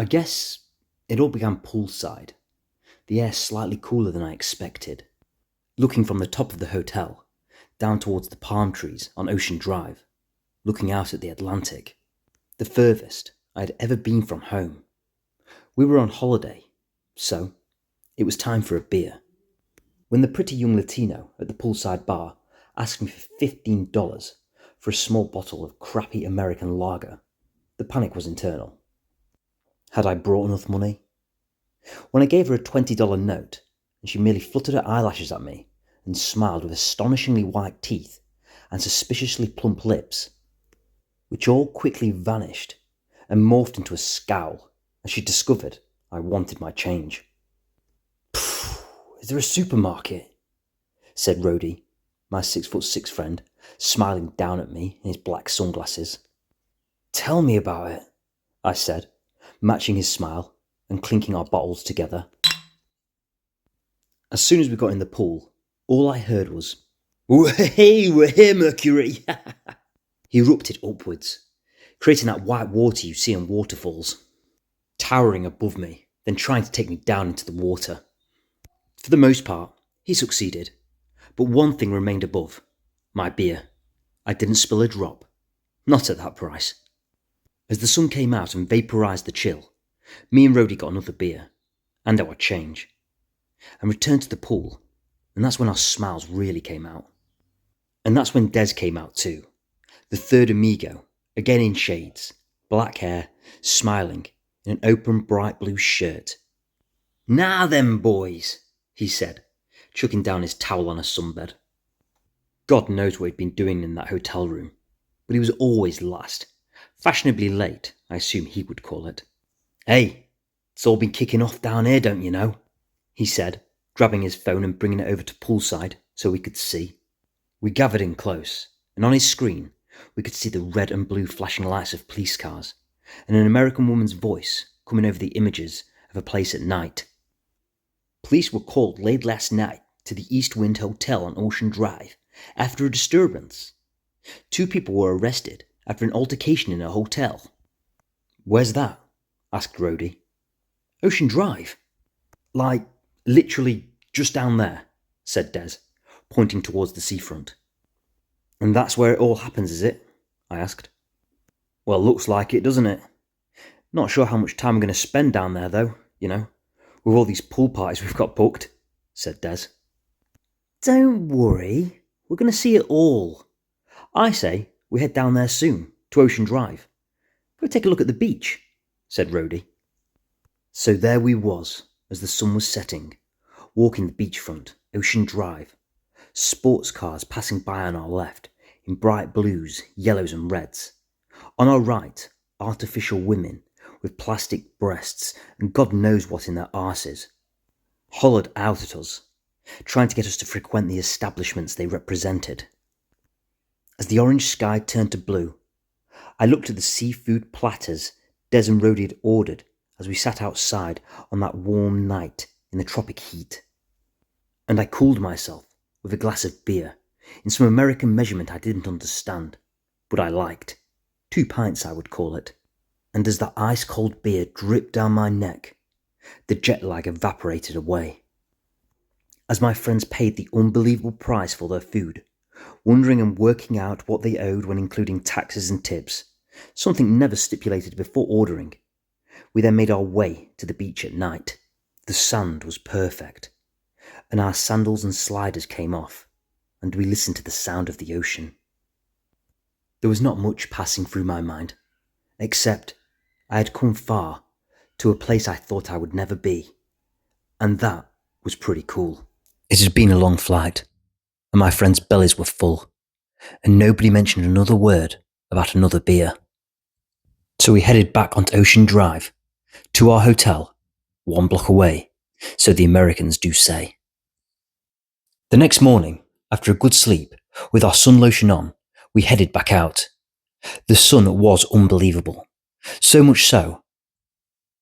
I guess it all began poolside, the air slightly cooler than I expected. Looking from the top of the hotel, down towards the palm trees on Ocean Drive, looking out at the Atlantic, the furthest I had ever been from home. We were on holiday, so it was time for a beer. When the pretty young Latino at the poolside bar asked me for $15 for a small bottle of crappy American lager, the panic was internal. Had I brought enough money? When I gave her a $20 note, and she merely fluttered her eyelashes at me and smiled with astonishingly white teeth and suspiciously plump lips, which all quickly vanished and morphed into a scowl as she discovered I wanted my change. "Is there a supermarket?" said Rhodey, my 6'6" friend, smiling down at me in his black sunglasses. "Tell me about it," I said, matching his smile and clinking our bottles together. As soon as we got in the pool, all I heard was, "Hey, we're here, Mercury!" He erupted upwards, creating that white water you see in waterfalls, towering above me, then trying to take me down into the water. For the most part, he succeeded, but one thing remained above: my beer. I didn't spill a drop, not at that price. As the sun came out and vaporised the chill, me and Rhodey got another beer, and our change, and returned to the pool, and that's when our smiles really came out. And that's when Des came out too, the third amigo, again in shades, black hair, smiling, in an open bright blue shirt. "Now then, boys," he said, chucking down his towel on a sunbed. God knows what he'd been doing in that hotel room, but he was always last. Fashionably late, I assume he would call it. "Hey, it's all been kicking off down here, don't you know?" he said, grabbing his phone and bringing it over to poolside so we could see. We gathered in close, and on his screen we could see the red and blue flashing lights of police cars, and an American woman's voice coming over the images of a place at night. "Police were called late last night to the East Wind Hotel on Ocean Drive after a disturbance. 2 people were arrested after an altercation in a hotel." "Where's that?" asked Rhodey. "Ocean Drive. Like, literally just down there," said Des, pointing towards the seafront. "And that's where it all happens, is it?" I asked. "Well, looks like it, doesn't it? Not sure how much time I'm going to spend down there, though, with all these pool parties we've got booked," said Des. "Don't worry, we're going to see it all. I say we head down there soon, to Ocean Drive. Go take a look at the beach," said Rhodey. So there we was, as the sun was setting, walking the beachfront, Ocean Drive, sports cars passing by on our left, in bright blues, yellows and reds. On our right, artificial women, with plastic breasts and God knows what in their arses, hollered out at us, trying to get us to frequent the establishments they represented. As the orange sky turned to blue, I looked at the seafood platters Des and Rhodey had ordered as we sat outside on that warm night in the tropic heat. And I cooled myself with a glass of beer in some American measurement I didn't understand, but I liked. 2 pints, I would call it. And as that ice-cold beer dripped down my neck, the jet lag evaporated away. As my friends paid the unbelievable price for their food, wondering and working out what they owed when including taxes and tips, something never stipulated before ordering, we then made our way to the beach at night. The sand was perfect, and our sandals and sliders came off, and we listened to the sound of the ocean. There was not much passing through my mind, except I had come far to a place I thought I would never be, and that was pretty cool. It had been a long flight, and my friends' bellies were full, and nobody mentioned another word about another beer. So we headed back onto Ocean Drive, to our hotel, 1 block away, so the Americans do say. The next morning, after a good sleep, with our sun lotion on, we headed back out. The sun was unbelievable, so much so,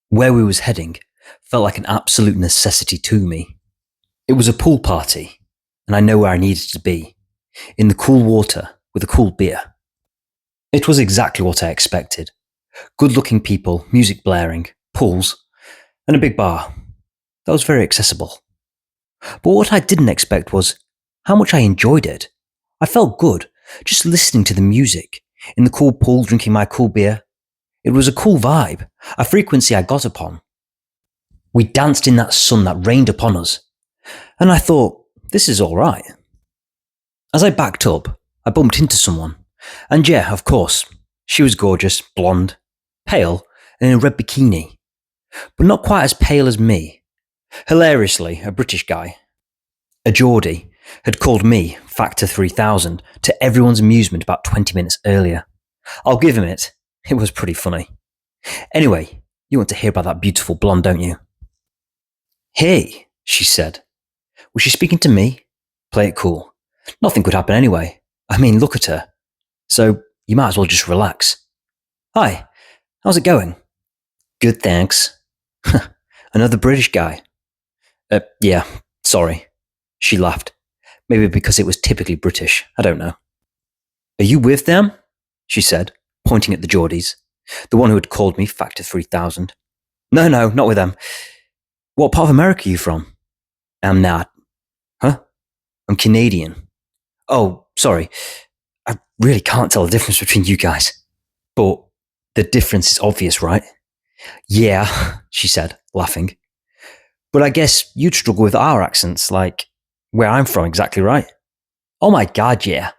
where we was heading felt like an absolute necessity to me. It was a pool party, and I know where I needed to be, in the cool water with a cool beer. It was exactly what I expected. Good-looking people, music blaring, pools, and a big bar. That was very accessible. But what I didn't expect was how much I enjoyed it. I felt good just listening to the music, in the cool pool drinking my cool beer. It was a cool vibe, a frequency I got upon. We danced in that sun that rained upon us, and I thought, this is all right. As I backed up, I bumped into someone, and yeah, of course, she was gorgeous, blonde, pale, and in a red bikini, but not quite as pale as me. Hilariously, a British guy, a Geordie, had called me Factor 3000 to everyone's amusement about 20 minutes earlier. I'll give him it. It was pretty funny. Anyway, you want to hear about that beautiful blonde, don't you? Hey, she said. Was she speaking to me? Play it cool. Nothing could happen anyway. I mean, look at her. So you might as well just relax. Hi, how's it going? Good, thanks. Another British guy. Yeah, sorry. She laughed. Maybe because it was typically British. I don't know. Are you with them? She said, pointing at the Geordies. The one who had called me Factor 3000. No, not with them. What part of America are you from? I'm not. Huh? I'm Canadian. Oh, sorry. I really can't tell the difference between you guys. But the difference is obvious, right? Yeah, she said, laughing. But I guess you'd struggle with our accents, like where I'm from, exactly right. Oh my god, yeah.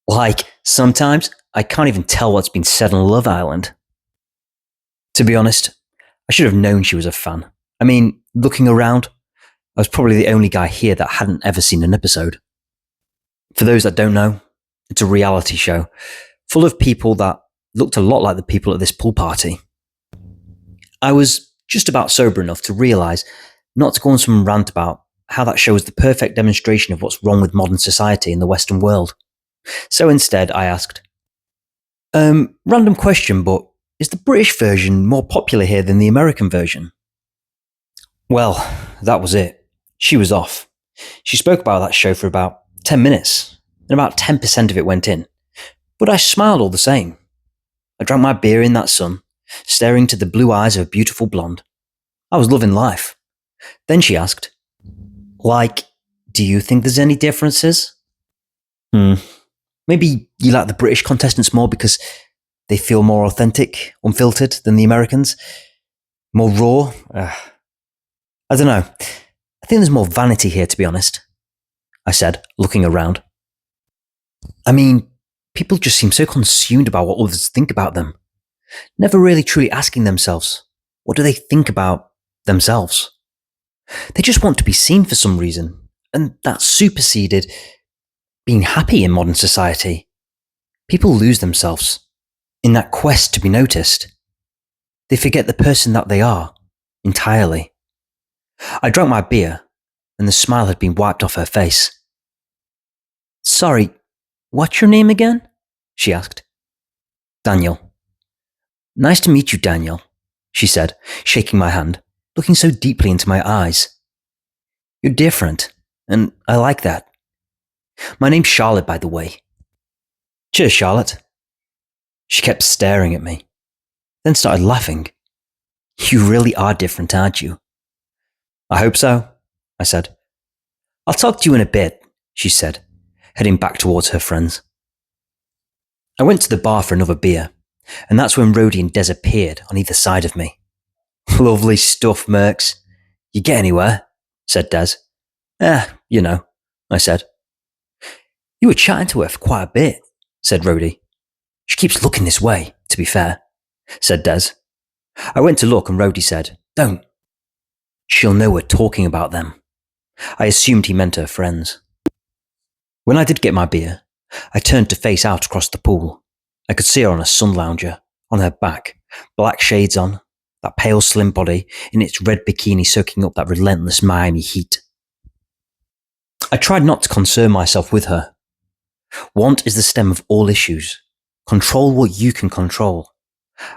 Like, sometimes I can't even tell what's been said on Love Island. To be honest, I should have known she was a fan. I mean, looking around, I was probably the only guy here that hadn't ever seen an episode. For those that don't know, it's a reality show full of people that looked a lot like the people at this pool party. I was just about sober enough to realise not to go on some rant about how that show is the perfect demonstration of what's wrong with modern society in the Western world. So instead, I asked, random question, but is the British version more popular here than the American version? Well, that was it. She was off. She spoke about that show for about 10 minutes, and about 10% of it went in. But I smiled all the same. I drank my beer in that sun, staring into the blue eyes of a beautiful blonde. I was loving life. Then she asked, like, do you think there's any differences? Maybe you like the British contestants more because they feel more authentic, unfiltered than the Americans? More raw? I don't know. I think there's more vanity here, to be honest, I said, looking around. I mean, people just seem so consumed about what others think about them, never really truly asking themselves, what do they think about themselves? They just want to be seen for some reason, and that superseded being happy in modern society. People lose themselves in that quest to be noticed. They forget the person that they are entirely. I drank my beer, and the smile had been wiped off her face. Sorry, what's your name again? She asked. Daniel. Nice to meet you, Daniel, she said, shaking my hand, looking so deeply into my eyes. You're different, and I like that. My name's Charlotte, by the way. Cheers, Charlotte. She kept staring at me, then started laughing. You really are different, aren't you? I hope so, I said. I'll talk to you in a bit, she said, heading back towards her friends. I went to the bar for another beer, and that's when Rhodey and Des appeared on either side of me. Lovely stuff, Mercs. You get anywhere? Said Des. You know, I said. You were chatting to her for quite a bit, said Rhodey. She keeps looking this way, to be fair, said Des. I went to look and Rhodey said, Don't. She'll know we're talking about them. I assumed he meant her friends. When I did get my beer, I turned to face out across the pool. I could see her on a sun lounger, on her back, black shades on, that pale slim body in its red bikini soaking up that relentless Miami heat. I tried not to concern myself with her. Want is the stem of all issues. Control what you can control.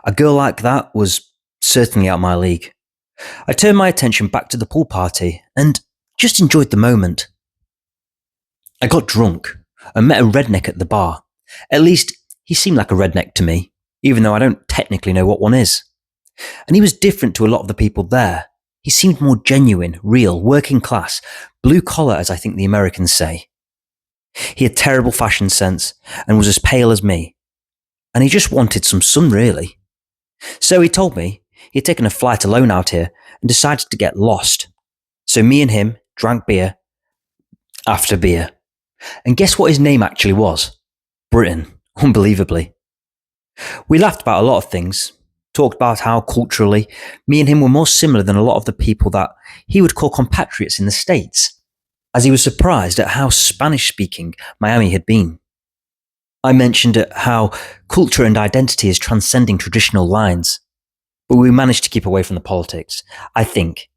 A girl like that was certainly out of my league. I turned my attention back to the pool party and just enjoyed the moment. I got drunk and met a redneck at the bar. At least, he seemed like a redneck to me, even though I don't technically know what one is. And he was different to a lot of the people there. He seemed more genuine, real, working class, blue collar, as I think the Americans say. He had terrible fashion sense and was as pale as me. And he just wanted some sun, really. So he told me he had taken a flight alone out here and decided to get lost. So me and him drank beer after beer. And guess what his name actually was? Britain, unbelievably. We laughed about a lot of things, talked about how culturally me and him were more similar than a lot of the people that he would call compatriots in the States, as he was surprised at how Spanish-speaking Miami had been. I mentioned how culture and identity is transcending traditional lines, but we managed to keep away from the politics, I think.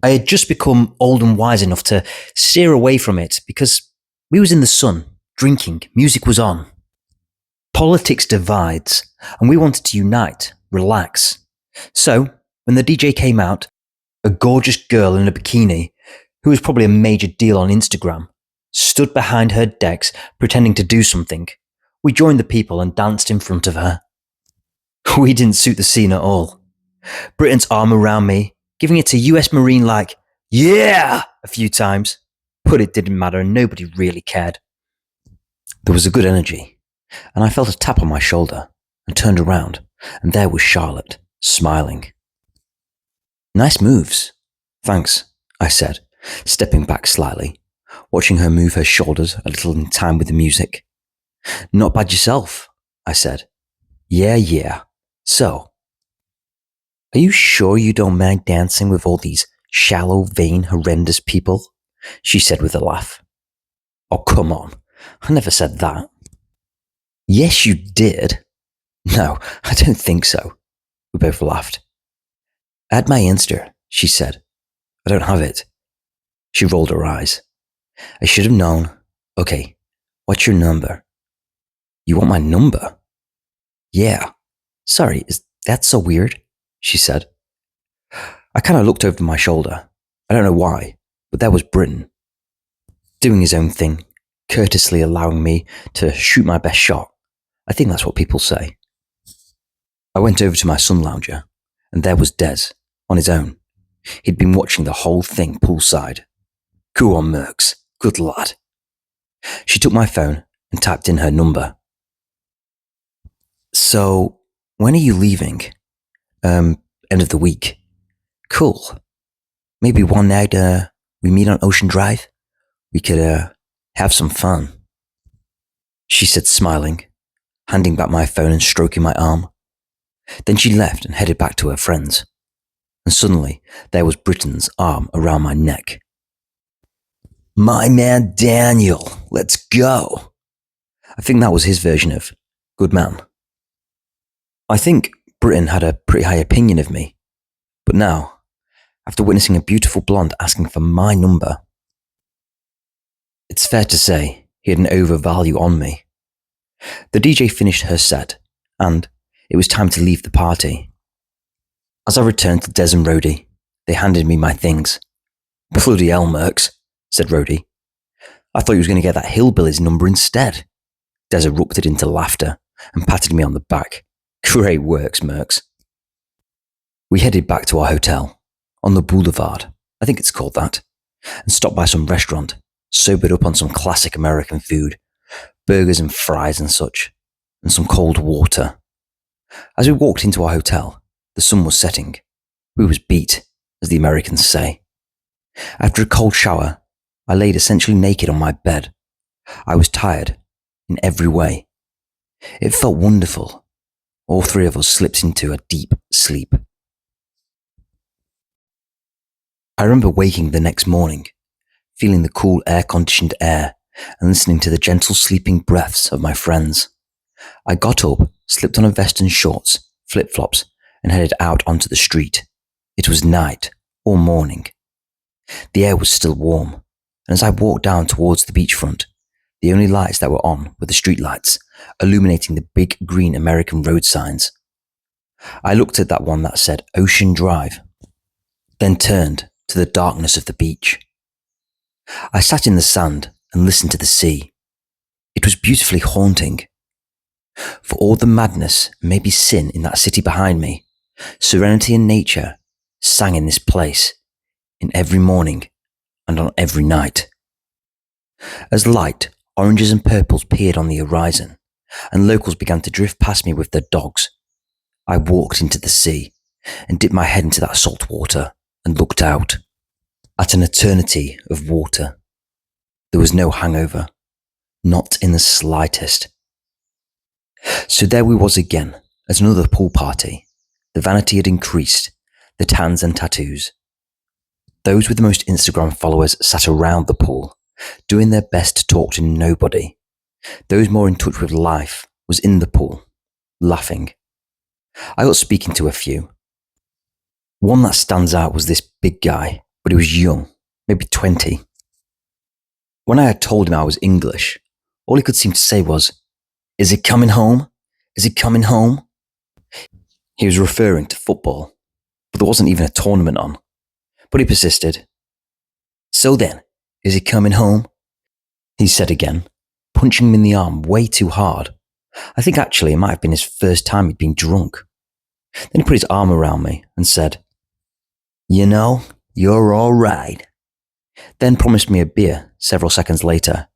I had just become old and wise enough to steer away from it because we was in the sun, drinking, music was on. Politics divides, and we wanted to unite, relax. So, when the DJ came out, a gorgeous girl in a bikini, who was probably a major deal on Instagram, stood behind her decks pretending to do something. We joined the people and danced in front of her. We didn't suit the scene at all. Britain's arm around me, giving it a US Marine like, yeah, a few times. But it didn't matter and nobody really cared. There was a good energy, and I felt a tap on my shoulder and turned around, and there was Charlotte, smiling. Nice moves. Thanks, I said, stepping back slightly, watching her move her shoulders a little in time with the music. Not bad yourself, I said. Yeah. So, are you sure you don't mind dancing with all these shallow, vain, horrendous people? She said with a laugh. Oh, come on. I never said that. Yes, you did. No, I don't think so. We both laughed. Add my Insta, she said. I don't have it. She rolled her eyes. I should have known. Okay, what's your number? You want my number? Yeah. Sorry, is that so weird? She said. I kind of looked over my shoulder. I don't know why, but there was Britain, doing his own thing, courteously allowing me to shoot my best shot. I think that's what people say. I went over to my sun lounger, and there was Des, on his own. He'd been watching the whole thing poolside. Go on, Mercs. Good lad. She took my phone and typed in her number. So, when are you leaving? End of the week. Cool. Maybe one night, we meet on Ocean Drive? We could, have some fun. She said, smiling, handing back my phone and stroking my arm. Then she left and headed back to her friends. And suddenly, there was Britain's arm around my neck. My man Daniel, let's go. I think that was his version of good man. I think Britain had a pretty high opinion of me. But now, after witnessing a beautiful blonde asking for my number, it's fair to say he had an overvalue on me. The DJ finished her set, and it was time to leave the party. As I returned to Des and Rhodey, they handed me my things. Bloody hell, Mercs, said Rhodey. I thought he was going to get that hillbilly's number instead. Des erupted into laughter and patted me on the back. Great works, Mercs. We headed back to our hotel, on the boulevard, I think it's called that, and stopped by some restaurant, sobered up on some classic American food, burgers and fries and such, and some cold water. As we walked into our hotel, the sun was setting. We was beat, as the Americans say. After a cold shower, I laid essentially naked on my bed. I was tired, in every way. It felt wonderful. All three of us slipped into a deep sleep. I remember waking the next morning, feeling the cool air-conditioned air and listening to the gentle sleeping breaths of my friends. I got up, slipped on a vest and shorts, flip-flops, and headed out onto the street. It was night, or morning. The air was still warm, and as I walked down towards the beachfront, the only lights that were on were the street lights, illuminating the big green American road signs. I looked at that one that said Ocean Drive, then turned to the darkness of the beach. I sat in the sand and listened to the sea. It was beautifully haunting. For all the madness and maybe sin in that city behind me, Serenity and nature sang in this place, in every morning and on every night. As light, oranges and purples peered on the horizon, and locals began to drift past me with their dogs, I walked into the sea and dipped my head into that salt water and looked out at an eternity of water. There was no hangover, not in the slightest. So there we was again, at another pool party. The vanity had increased, the tans and tattoos. Those with the most Instagram followers sat around the pool, doing their best to talk to nobody. Those more in touch with life was in the pool, laughing. I got speaking to a few. One that stands out was this big guy, but he was young, maybe 20. When I had told him I was English, all he could seem to say was, "Is it coming home? Is it coming home?" He was referring to football, but there wasn't even a tournament on. But he persisted. "So then, is it coming home?" he said again, punching me in the arm way too hard. I think actually it might have been his first time he'd been drunk. Then he put his arm around me and said, "You know, you're all right." Then promised me a beer several seconds later.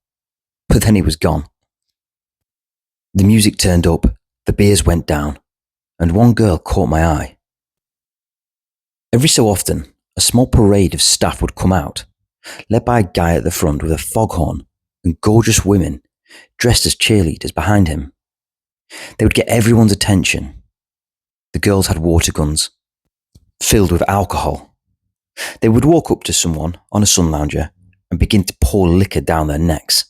But then he was gone. The music turned up, the beers went down, and one girl caught my eye. Every so often, a small parade of staff would come out, led by a guy at the front with a foghorn and gorgeous women dressed as cheerleaders behind him. They would get everyone's attention. The girls had water guns, filled with alcohol. They would walk up to someone on a sun lounger and begin to pour liquor down their necks.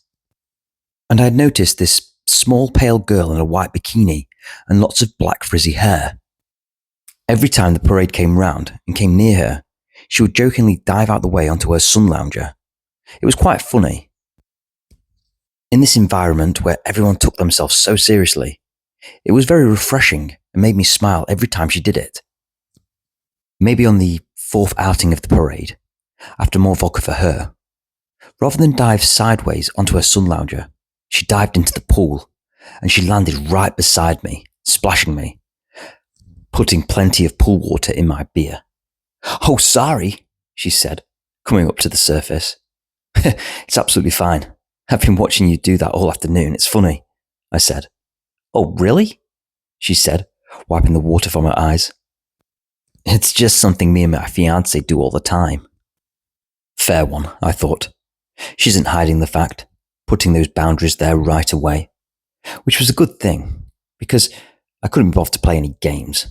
And I had noticed this small pale girl in a white bikini and lots of black frizzy hair. Every time the parade came round and came near her, she would jokingly dive out the way onto her sun lounger. It was quite funny. In this environment where everyone took themselves so seriously, it was very refreshing and made me smile every time she did it. Maybe on the fourth outing of the parade, after more vodka for her, rather than dive sideways onto her sun lounger, she dived into the pool and she landed right beside me, splashing me, putting plenty of pool water in my beer. "Oh, sorry," she said, coming up to the surface. "It's absolutely fine. I've been watching you do that all afternoon. It's funny," I said. "Oh, really?" she said, wiping the water from her eyes. "It's just something me and my fiancé do all the time." Fair one, I thought. She isn't hiding the fact, putting those boundaries there right away, which was a good thing, because I couldn't be bothered to play any games.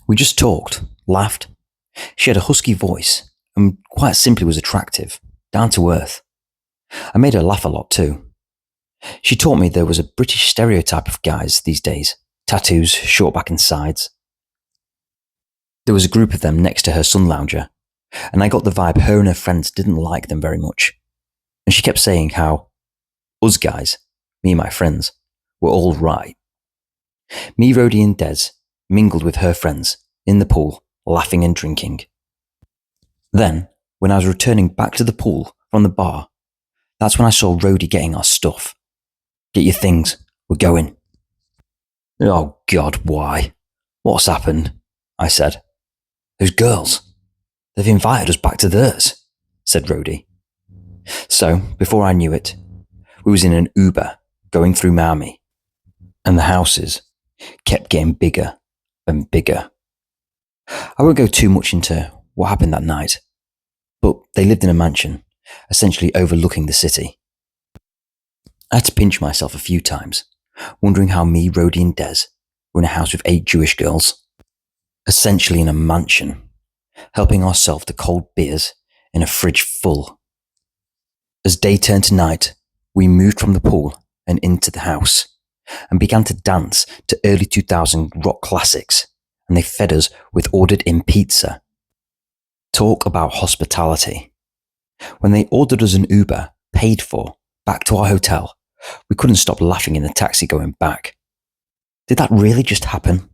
We just talked, laughed. She had a husky voice, and quite simply was attractive, down to earth. I made her laugh a lot too. She taught me there was a British stereotype of guys these days, tattoos, short back and sides. There was a group of them next to her sun lounger, and I got the vibe her and her friends didn't like them very much. And she kept saying how us guys, me and my friends, were all right. Me, Rhodey and Des mingled with her friends in the pool, laughing and drinking. Then, when I was returning back to the pool from the bar, that's when I saw Rhodey getting our stuff. "Get your things, we're going." "Oh God, why? What's happened?" I said. "Those girls, they've invited us back to theirs," said Rhodey. So, before I knew it, we was in an Uber going through Miami, and the houses kept getting bigger and bigger. I won't go too much into what happened that night, but they lived in a mansion, essentially overlooking the city. I had to pinch myself a few times, wondering how me, Rhodey and Des were in a house with 8 Jewish girls, essentially in a mansion, helping ourselves to cold beers in a fridge full. As day turned to night, we moved from the pool and into the house, and began to dance to early 2000 rock classics, and they fed us with ordered-in pizza. Talk about hospitality. When they ordered us an Uber, paid for, back to our hotel, we couldn't stop laughing in the taxi going back. Did that really just happen?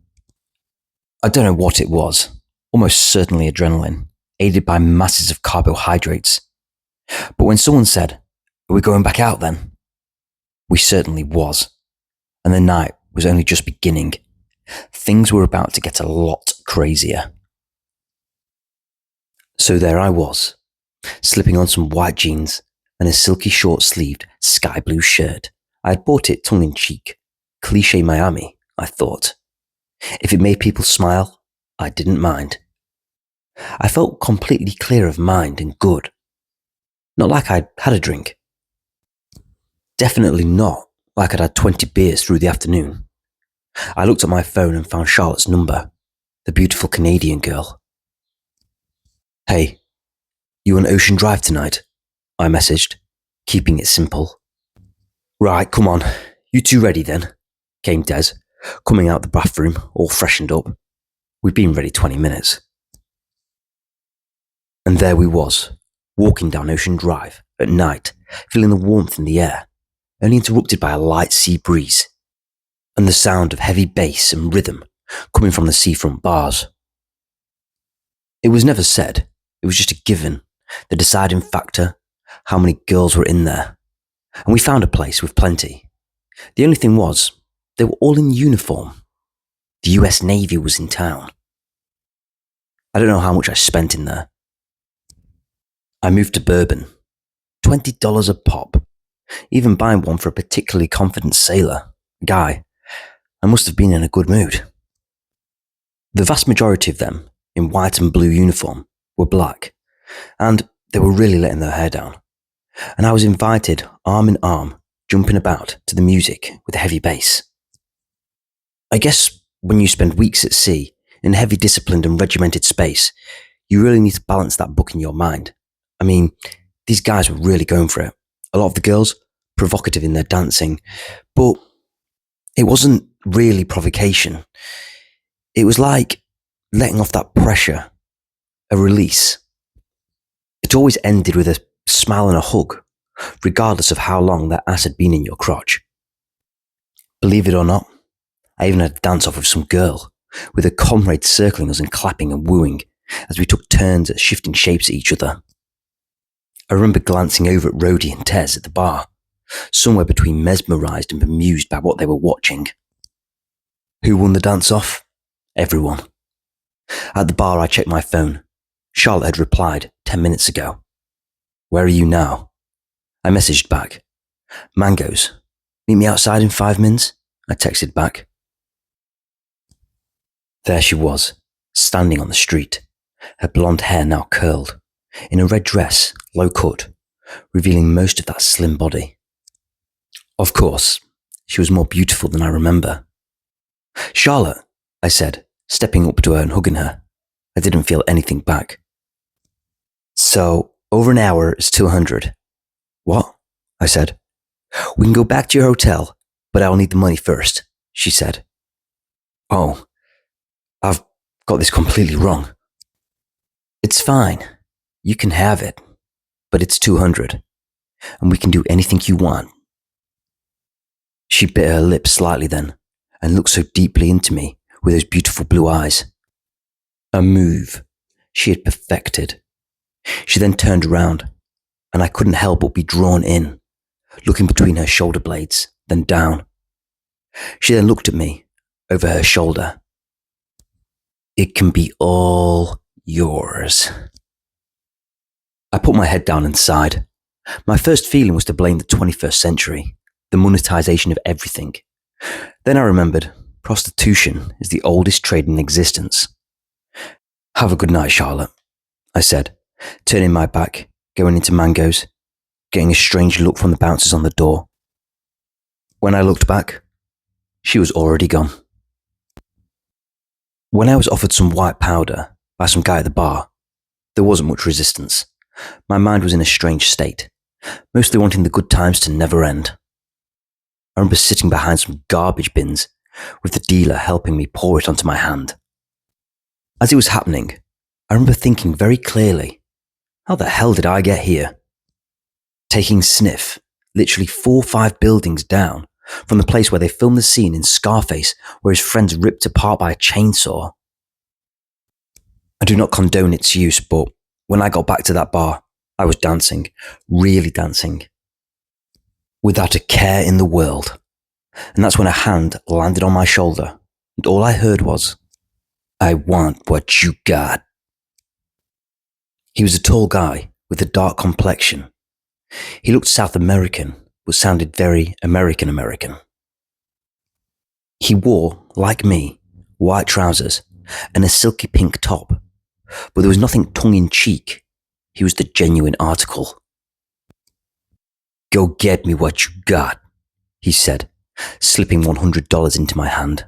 I don't know what it was, almost certainly adrenaline, aided by masses of carbohydrates. But when someone said, "Are we going back out then?" we certainly was, and the night was only just beginning. Things were about to get a lot crazier. So there I was, slipping on some white jeans and a silky short-sleeved sky blue shirt. I had bought it tongue-in-cheek. Cliché Miami, I thought. If it made people smile, I didn't mind. I felt completely clear of mind and good. Not like I'd had a drink. Definitely not like I'd had 20 beers through the afternoon. I looked at my phone and found Charlotte's number, the beautiful Canadian girl. "Hey, you on Ocean Drive tonight?" I messaged, keeping it simple. "Right, come on, you two ready then?" came Des, coming out the bathroom, all freshened up. We'd been ready 20 minutes. And there we was, walking down Ocean Drive at night, feeling the warmth in the air, only interrupted by a light sea breeze and the sound of heavy bass and rhythm coming from the seafront bars. It was never said, it was just a given, the deciding factor, how many girls were in there. And we found a place with plenty. The only thing was, they were all in uniform. The US Navy was in town. I don't know how much I spent in there. I moved to bourbon. $20 a pop. Even buying one for a particularly confident sailor, guy. I must have been in a good mood. The vast majority of them, in white and blue uniform, were black, and they were really letting their hair down. And I was invited, arm in arm, jumping about to the music with a heavy bass. I guess when you spend weeks at sea, in heavy disciplined and regimented space, you really need to balance that book in your mind. I mean, these guys were really going for it. A lot of the girls, provocative in their dancing, but it wasn't really provocation. It was like letting off that pressure, a release. It always ended with a smile and a hug, regardless of how long that ass had been in your crotch. Believe it or not, I even had a dance-off with some girl, with a comrade circling us and clapping and wooing as we took turns at shifting shapes at each other. I remember glancing over at Rhodey and Tez at the bar, somewhere between mesmerised and bemused by what they were watching. Who won the dance-off? Everyone. At the bar, I checked my phone. Charlotte had replied 10 minutes ago. "Where are you now?" I messaged back. "Mangoes. Meet me outside in 5 minutes?" I texted back. There she was, standing on the street, her blonde hair now curled, in a red dress, low cut, revealing most of that slim body. Of course, she was more beautiful than I remember. "Charlotte," I said, stepping up to her and hugging her. I didn't feel anything back. "So, over an hour is 200. "What?" I said. "We can go back to your hotel, but I'll need the money first," she said. "Oh, I've got this completely wrong." "It's fine. You can have it, but it's 200, and we can do anything you want." She bit her lip slightly then, and looked so deeply into me with those beautiful blue eyes. A move she had perfected. She then turned around, and I couldn't help but be drawn in, looking between her shoulder blades, then down. She then looked at me, over her shoulder. "It can be all yours." I put my head down and sighed. My first feeling was to blame the 21st century, the monetization of everything. Then I remembered prostitution is the oldest trade in existence. "Have a good night, Charlotte," I said, turning my back, going into Mango's, getting a strange look from the bouncers on the door. When I looked back, she was already gone. When I was offered some white powder by some guy at the bar, there wasn't much resistance. My mind was in a strange state, mostly wanting the good times to never end. I remember sitting behind some garbage bins, with the dealer helping me pour it onto my hand. As it was happening, I remember thinking very clearly, how the hell did I get here? Taking Sniff, literally 4 or 5 buildings down, from the place where they filmed the scene in Scarface where his friend's ripped apart by a chainsaw. I do not condone its use, but when I got back to that bar, I was dancing, really dancing, without a care in the world. And that's when a hand landed on my shoulder, and all I heard was, "I want what you got." He was a tall guy with a dark complexion. He looked South American, but sounded very American. He wore, like me, white trousers and a silky pink top, but there was nothing tongue-in-cheek. He was the genuine article. "Go get me what you got," he said, slipping $100 into my hand.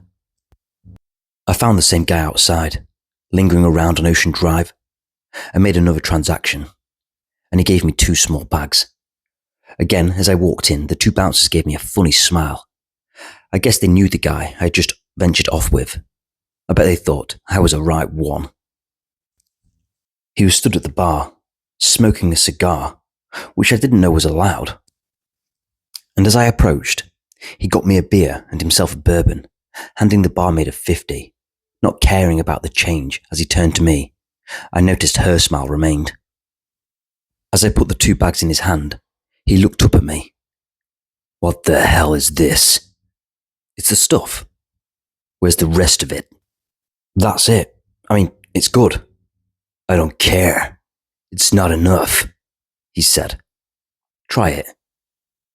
I found the same guy outside, lingering around on Ocean Drive. I made another transaction, and he gave me 2 small bags. Again, as I walked in, the 2 bouncers gave me a funny smile. I guess they knew the guy I had just ventured off with. I bet they thought I was a right one. He was stood at the bar, smoking a cigar, which I didn't know was allowed. And as I approached, he got me a beer and himself a bourbon, handing the barmaid a 50, not caring about the change. As he turned to me, I noticed her smile remained. As I put the 2 bags in his hand, he looked up at me. "What the hell is this?" "It's the stuff." "Where's the rest of it?" "That's it. I mean, it's good." "I don't care. It's not enough," he said. "Try it."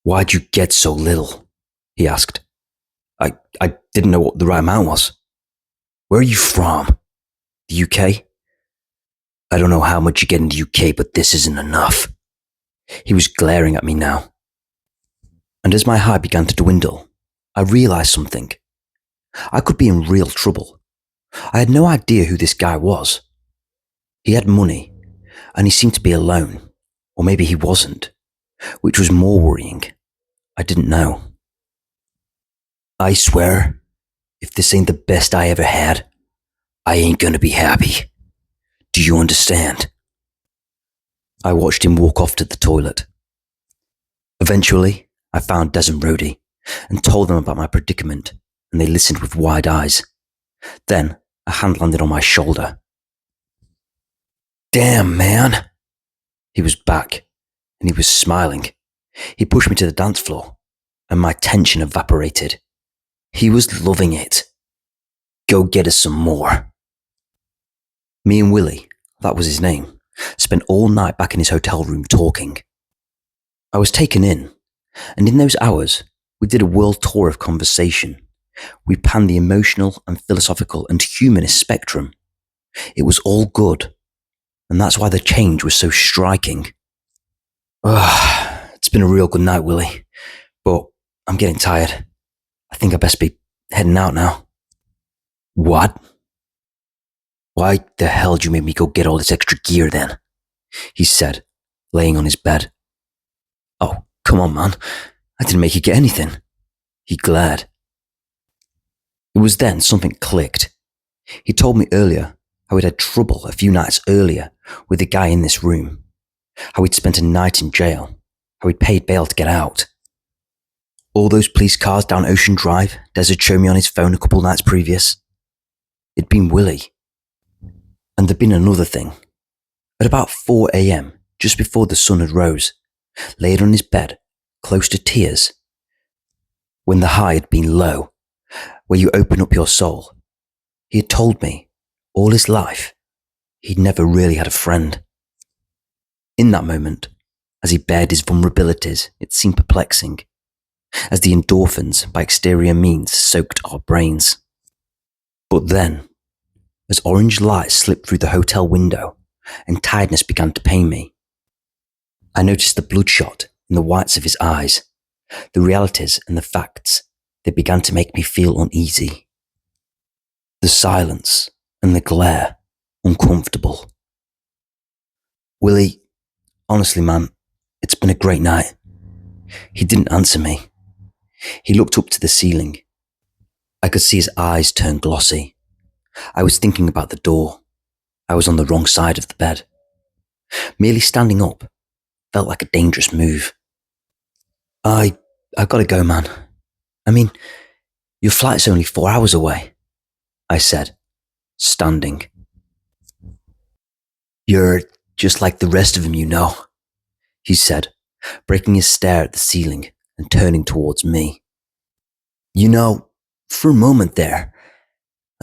"Why'd you get so little?" he asked. I didn't know what the right amount was." "Where are you from?" "The UK." "I don't know how much you get in the UK, but this isn't enough." He was glaring at me now. And as my high began to dwindle, I realized something. I could be in real trouble. I had no idea who this guy was. He had money, and he seemed to be alone, or maybe he wasn't, which was more worrying. I didn't know. "I swear, if this ain't the best I ever had, I ain't gonna be happy. Do you understand?" I watched him walk off to the toilet. Eventually, I found Des and Rhodey and told them about my predicament, and they listened with wide eyes. Then, a hand landed on my shoulder. "Damn, man." He was back, and he was smiling. He pushed me to the dance floor, and my tension evaporated. He was loving it. "Go get us some more." Me and Willie, that was his name, spent all night back in his hotel room talking. I was taken in, and in those hours, we did a world tour of conversation. We panned the emotional and philosophical and humanist spectrum. It was all good, and that's why the change was so striking. It's been a real good night, Willie, but I'm getting tired. I think I best be heading out now." "What? Why the hell did you make me go get all this extra gear then?" he said, laying on his bed. "Oh, come on, man. I didn't make you get anything." He glared. It was then something clicked. He told me earlier how he'd had trouble a few nights earlier with the guy in this room, how he'd spent a night in jail, how he'd paid bail to get out. All those police cars down Ocean Drive Des had shown me on his phone a couple nights previous. It'd been Willie. And there'd been another thing. At about 4 a.m, just before the sun had rose, laid on his bed, close to tears, when the high had been low, where you open up your soul, he had told me, all his life, he'd never really had a friend. In that moment, as he bared his vulnerabilities, it seemed perplexing, as the endorphins by exterior means soaked our brains. But then, as orange light slipped through the hotel window and tiredness began to pain me, I noticed the bloodshot in the whites of his eyes, the realities and the facts that began to make me feel uneasy. The silence and the glare, uncomfortable. "Willie, honestly, man, it's been a great night." He didn't answer me. He looked up to the ceiling. I could see his eyes turn glossy. I was thinking about the door. I was on the wrong side of the bed. Merely standing up felt like a dangerous move. I've gotta go, man. I mean, your flight's only 4 hours away," I said, standing. "You're just like the rest of them, you know," he said, breaking his stare at the ceiling and turning towards me. "You know, for a moment there,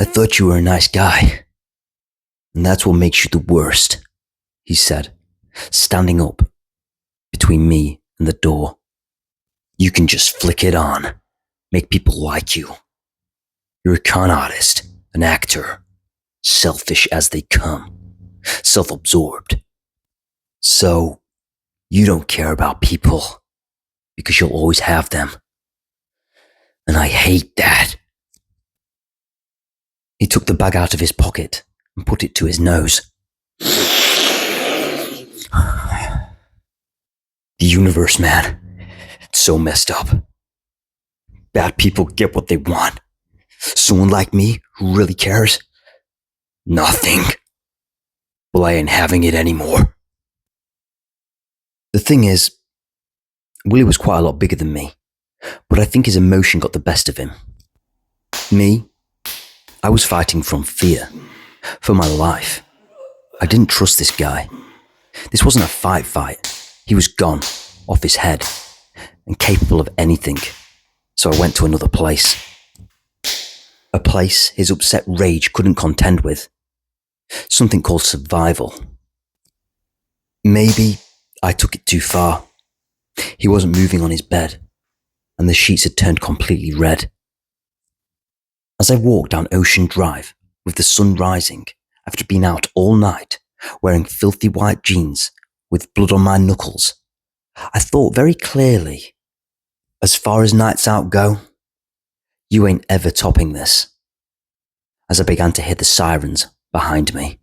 I thought you were a nice guy. And that's what makes you the worst, he said, standing up between me and the door. You can just flick it on, make people like you. You're a con artist, an actor, selfish as they come, self-absorbed. So, you don't care about people because you'll always have them. And I hate that. He took the bag out of his pocket and put it to his nose. The universe, man. It's so messed up. Bad people get what they want. Someone like me who really cares? Nothing. Well, I ain't having it anymore. The thing is, Willie was quite a lot bigger than me, but I think his emotion got the best of him. Me, I was fighting from fear, for my life. I didn't trust this guy. This wasn't a fight. He was gone, off his head, and capable of anything. So I went to another place. A place his upset rage couldn't contend with. Something called survival. Maybe I took it too far. He wasn't moving on his bed, and the sheets had turned completely red. As I walked down Ocean Drive with the sun rising after being out all night, wearing filthy white jeans with blood on my knuckles, I thought very clearly, as far as nights out go, you ain't ever topping this. As I began to hear the sirens behind me.